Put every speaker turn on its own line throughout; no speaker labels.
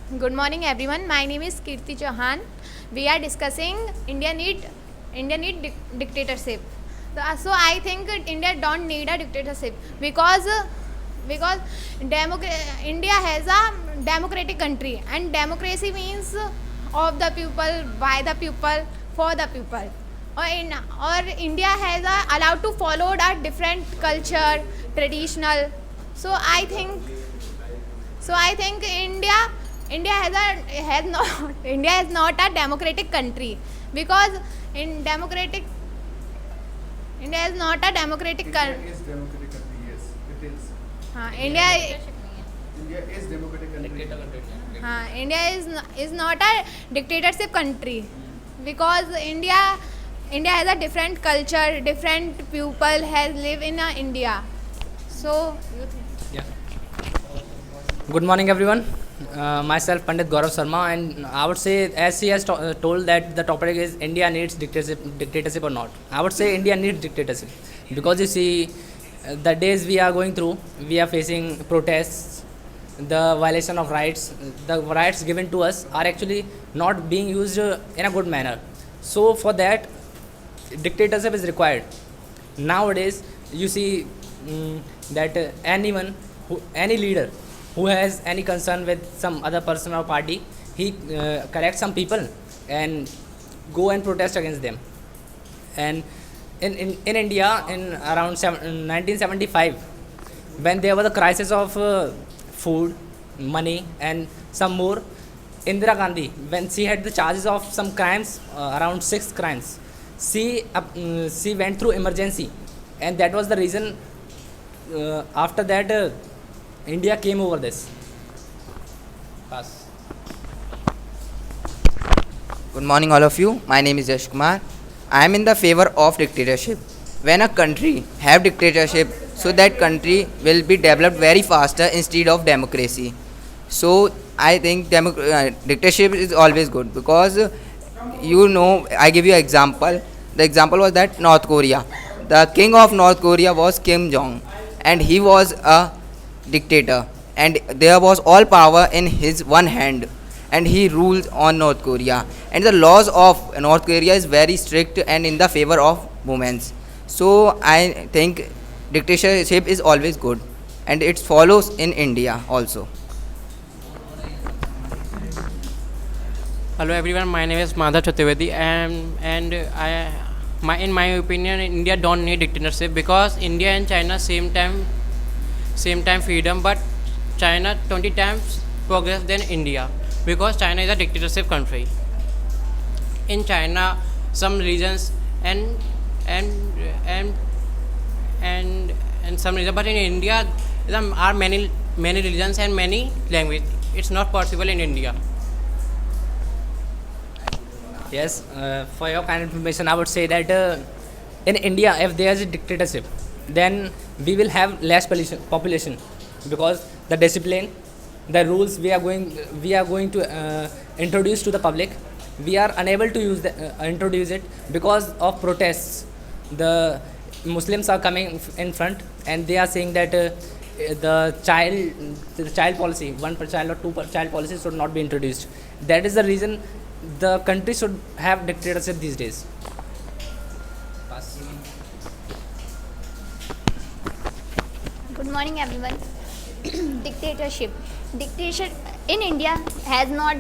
Good morning, everyone. My name is Kirti Chauhan. We are discussing India need dictatorship. So I think India don't need a dictatorship because India has a democratic country, and democracy means of the people, by the people, for the people. Or India has allowed to follow a different culture, traditional. So I think India has not India is not a democratic country because in democratic India is not a democratic country.
Is democratic country, yes, it is.
India
India is democratic country.
is not a dictatorship country because India has a different culture, different people has live in India. So you think?
Yeah. Good morning, everyone. Myself, Pandit Gaurav Sharma, and I would say, as he has told that the topic is India needs dictatorship or not. I would say India needs dictatorship because you see, the days we are going through, we are facing protests, the violation of rights. The rights given to us are actually not being used in a good manner. So for that, dictatorship is required. Nowadays, you see that any leader who has any concern with some other person or party, he collects some people and go and protest against them. And in India, in around 1975, when there was a crisis of food, money, and some more, Indira Gandhi, when she had the charges of some crimes, around 6 crimes, she went through emergency, and that was the reason. After that, India came over this. Pass.
Good morning, all of you. My name is Yash Kumar. I am in the favor of dictatorship. When a country have dictatorship, so that country will be developed very faster instead of democracy. So I think dictatorship is always good because I give you an example. The example was that North Korea. The king of North Korea was Kim Jong, and he was a dictator, and there was all power in his one hand, and he rules on North Korea, and the laws of North Korea is very strict and in the favor of women. So I think dictatorship is always good, and it follows in India also.
Hello everyone, my name is Madhav Chaturvedi, and in my opinion, India don't need dictatorship because India and China same time freedom, but China 20 times progress than India because China is a dictatorship country. In China, some regions and some regions, but in India there are many religions and many language. It's not possible in India.
Yes, for your kind information, I would say that in India, if there is a dictatorship, then we will have less population because the discipline, the rules we are going to introduce to the public, we are unable to introduce it because of protests. The Muslims are coming in front and they are saying that the child policy, one per child or two per child policy should not be introduced. That is the reason the country should have dictatorship these days. Pass.
Good morning, everyone. Dictatorship. Dictatorship in India has not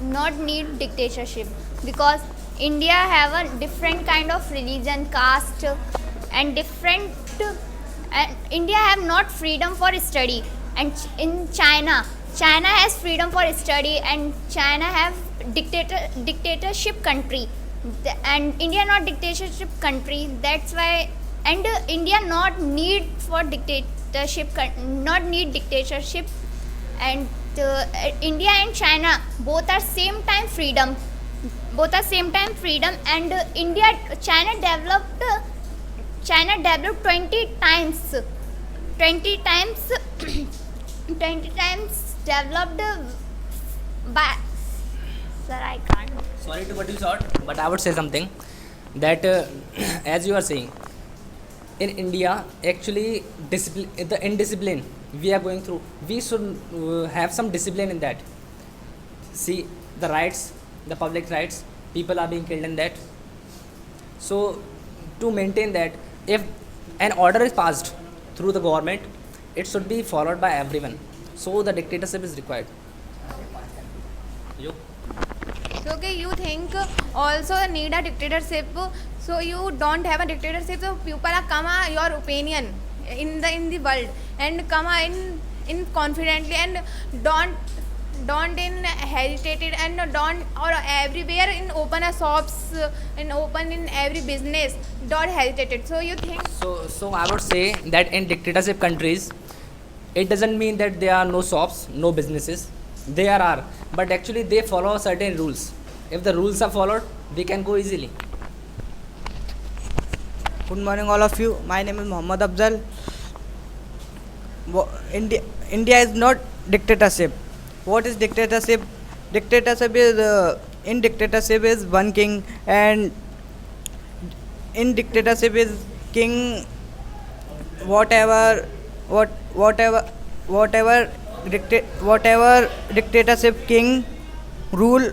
not need dictatorship because India have a different kind of religion, caste, and different. And India have not freedom for study, and in China has freedom for study, and China have dictatorship country, and India not dictatorship country. That's why, and India not need for dictatorship, not need dictatorship, and India and China both are same time freedom, and China developed 20 times 20 times developed by. Sir, I can't.
Sorry to cut you short, but I would say something that as you are saying, in India, actually the indiscipline we are going through, we should have some discipline in that. See the rights, the public rights, people are being killed in that. So to maintain that, if an order is passed through the government, it should be followed by everyone. So the dictatorship is required. You?
So okay, you think also need a dictatorship. So you don't have a dictatorship. So people are come your opinion in the world and come in confidently and don't in hesitated and don't or everywhere in open a shops in open in every business don't hesitated. So you think
So I would say that in dictatorship countries, it doesn't mean that there are no shops, no businesses. There are, but actually they follow certain rules. If the rules are followed, they can go easily.
Good morning, all of you. My name is Muhammad Afzal. India is not dictatorship. What is dictatorship? Dictatorship is in dictatorship is one king, and in dictatorship is king. Whatever dictatorship king rule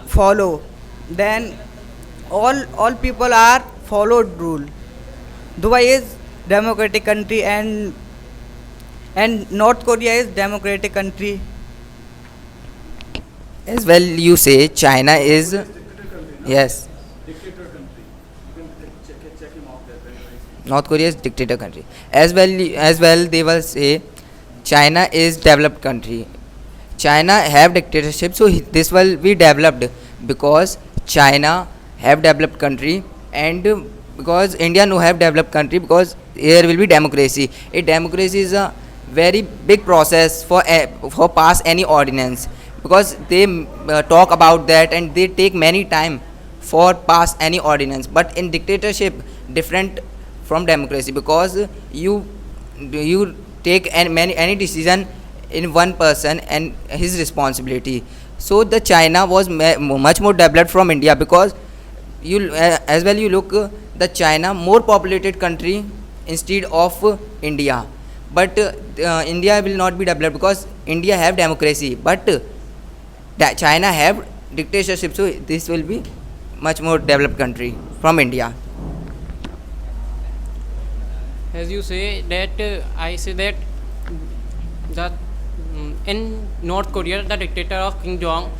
follow, then all people are followed rule. Dubai is democratic country, and North Korea is democratic country.
As well, you say China is, yes,
Dictator country. You can check him out there very nicely.
North Korea is dictator country. As well, they will say China is developed country. China have dictatorship, so this will be developed because China have developed country, and because India no have developed country, because there will be democracy. A democracy is a very big process for pass any ordinance, because they talk about that and they take many time for pass any ordinance. But in dictatorship different from democracy, because you take any decision in one person and his responsibility. So the China was much more developed from India, because you as well you look the China more populated country instead of India. But India will not be developed because India have democracy, but China have dictatorship, so this will be much more developed country from India.
As you say that, I say that the in North Korea, the dictator of Kim Jong,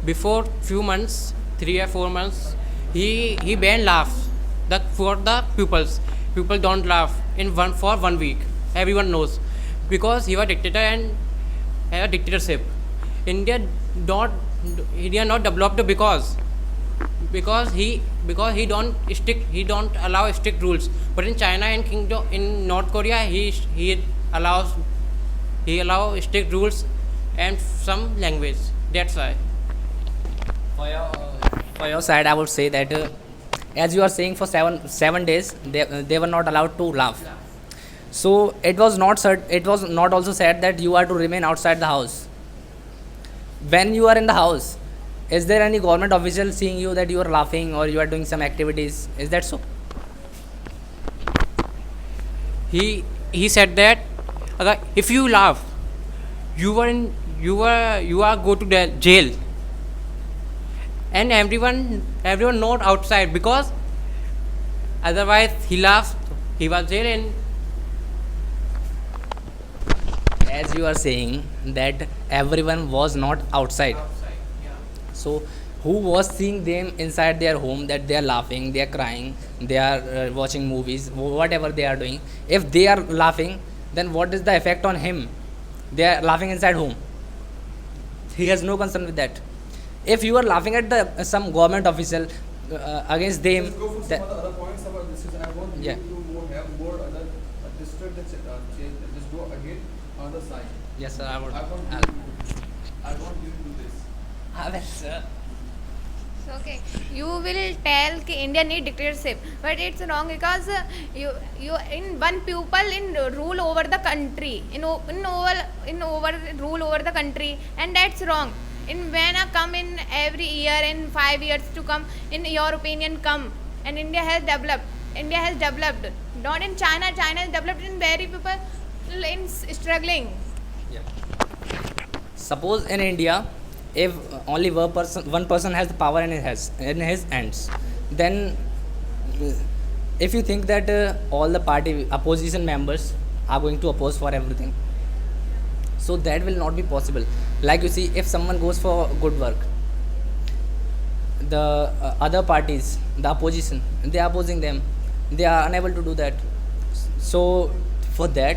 before few months, 3 or 4 months, he banned laughs for the pupils. People don't laugh for 1 week. Everyone knows, because he was dictator and had a dictatorship. India not developed because he don't allow strict rules. But in China and in North Korea, he allows strict rules and some language. That's why.
For your side, I would say that as you are saying, for 7 days they were not allowed to laugh. So it was not also said that you are to remain outside the house. When you are in the house, is there any government official seeing you that you are laughing or you are doing some activities? Is that so?
He said that if you laugh, you are go to the jail, and everyone not outside, because otherwise he laughs, he was jail. And
As you are saying that everyone was not outside. So who was seeing them inside their home, that they are laughing, they are crying, they are watching movies, whatever they are doing? If they are laughing, then what is the effect on him? They are laughing inside home. He has no concern with that. If you are laughing at some government official against them,
Let's go for some other points about this. And I want you
Yeah.
to have more other district that just go again on the side.
yes sir, I would.
I want you to do this.
Well, sir.
So, okay, you will tell कि India need dictatorship, but it's wrong, because you in one people in rule over the country, in over rule over the country, and that's wrong. In when I come in every year, in 5 years to come, in your opinion come, and India has developed. Not in China. China is developed in very people still in struggling.
Yeah. Suppose in India, if only one person has the power in his hands, then if you think that all the party opposition members are going to oppose for everything, so that will not be possible. Like you see, if someone goes for good work, the other parties, the opposition, they are opposing them, they are unable to do that. So for that,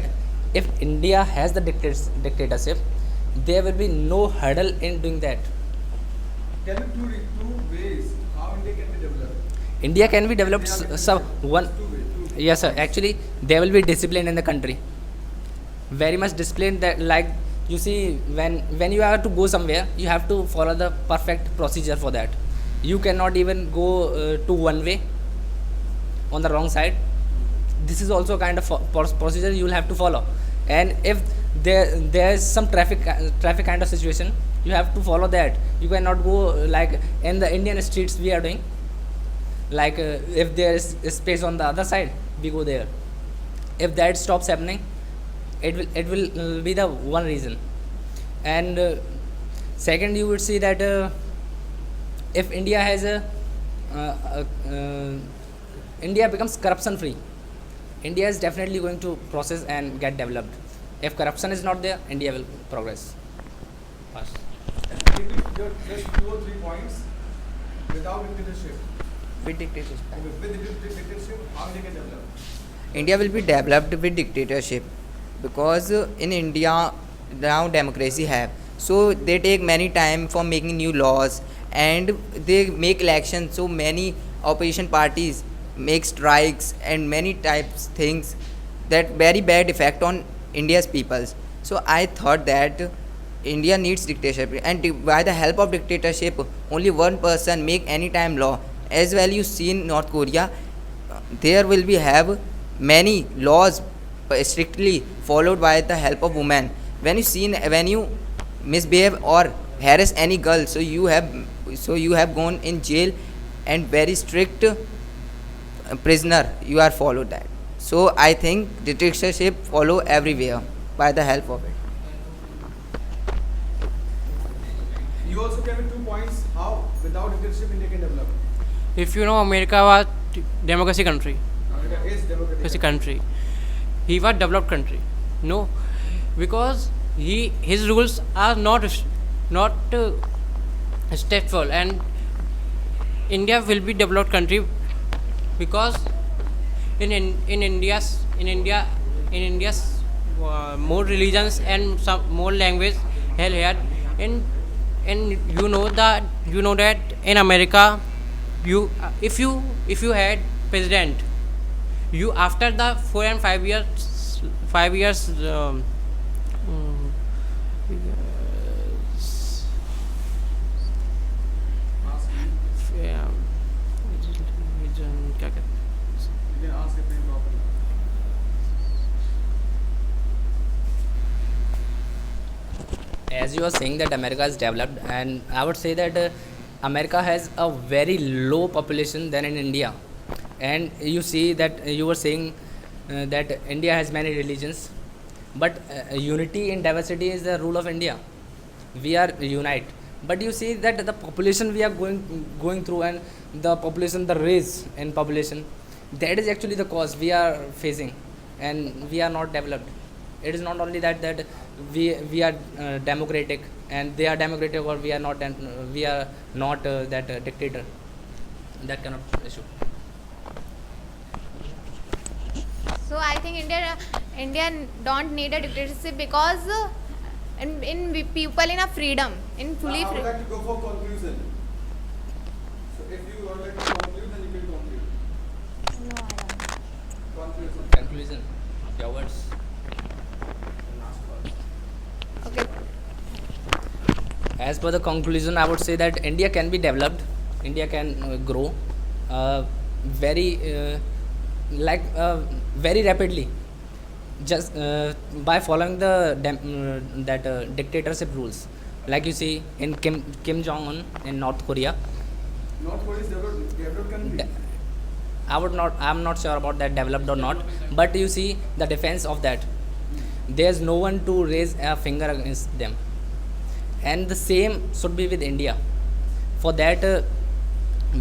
if India has the dictatorship, there will be no hurdle in doing that.
Can you two ways how India can be developed?
India can be developed one.
Two ways.
Yes, sir. Actually, there will be discipline in the country. Very much discipline. That, like you see, when you have to go somewhere, you have to follow the perfect procedure for that. You cannot even go to one way on the wrong side. This is also kind of procedure you will have to follow. And if there is some traffic kind of situation, you have to follow that. You cannot go like in the Indian streets we are doing. Like if there is space on the other side, we go there. If that stops happening, it will be the one reason. And second, you would see that if India has India becomes corruption free, India is definitely going to process and get developed. If corruption is not there, India will progress. Pass.
Give me just 2 or 3 points without dictatorship.
With dictatorship.
With dictatorship, how India can develop?
India will be developed with dictatorship because in India now democracy have, so they take many time for making new laws and they make elections. So many opposition parties make strikes and many types things that very bad effect on India's peoples. So I thought that India needs dictatorship, and by the help of dictatorship, only one person make any time law. As well, you see in North Korea, there will be have many laws strictly followed by the help of women. When you misbehave or harass any girl, so you have gone in jail and very strict prisoner you are followed that. So I think dictatorship follow everywhere by the help of it.
You also gave me 2 points how without dictatorship India can develop.
If you know, America was democracy country.
America is democratic
Country. He was developed country. No, because his rules are not stateful, and India will be developed country because in India's more religions and some more language held here. And you know that in America, if you had president, you after the 4 and 5 years क्या कहते हैं?
you can ask if you properly.
As you are saying that America is developed, and I would say that America has a very low population than in India. And you see that you were saying that India has many religions, but unity in diversity is the rule of India. We are unite, but you see that the population we are going through, and the population, the raise in population, that is actually the cause we are facing, and we are not developed. It is not only that we are democratic and they are democratic, or we are not that dictator. That cannot issue.
So I think India don't need a dictatorship because in people in a freedom, in fully
I would
free.
like to go for conclusion. So if you would like to conclude, then you can conclude.
No, I don't.
Conclusion.
Conclusion. Your words.
Okay.
As per the conclusion, I would say that India can be developed. India can grow very very rapidly, just by following the dictatorship rules. Like you see in Kim Jong-un in North Korea.
North Korea is developed country.
I'm not sure about that developed or not, but you see the defense of that. there's no one to raise a finger against them. And the same should be with India. For that,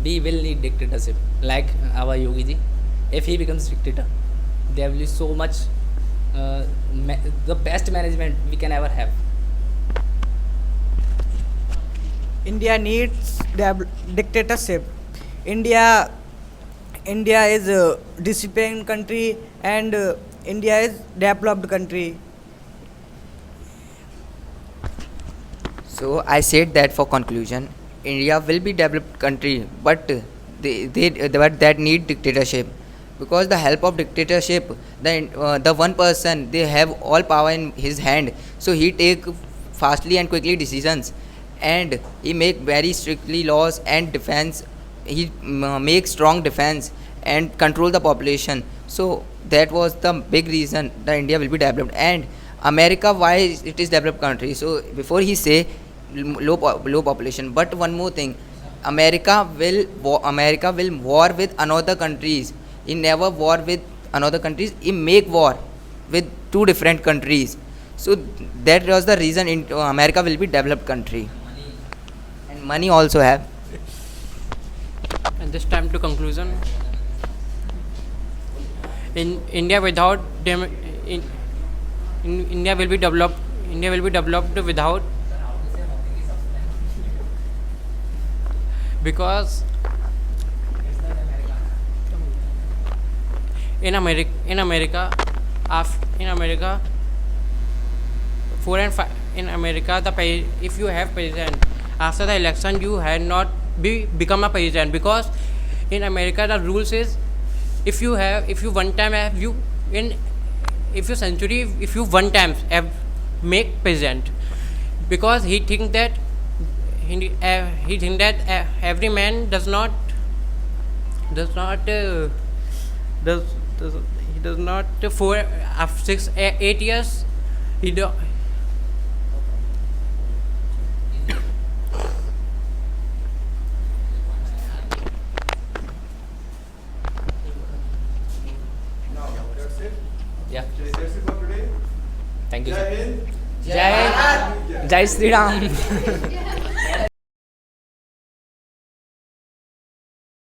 we will need dictatorship, like our Yogi ji. If he becomes dictator, there will be so much the best management we can ever have.
India needs dictatorship. India India is a disciplined country, and India is developed country.
So I said that for conclusion, India will be developed country, but but that need dictatorship, because the help of dictatorship, the one person they have all power in his hand, so he take fastly and quickly decisions, and he make very strictly laws and defense. He make strong defense and control the population. So that was the big reason that India will be developed. And America, why it is developed country? So before he say low population, but one more thing, America will war with another countries. He never war with another countries. He make war with two different countries. So that was the reason America will be developed country. And money also have.
And this time to conclusion. In India without India will be developed. India will be developed without, because in America, 4 and 5 in America, if you have president, after the election you had not become a president, because in America the rules is, if you one time have you in, if you one time have make president, because he think that every man does not for 6-8 years he do.
Now, that's it.
Yeah.
That's it for today.
Thank you,
Jai
sir.
Hind.
Jai Jai Sri Ram.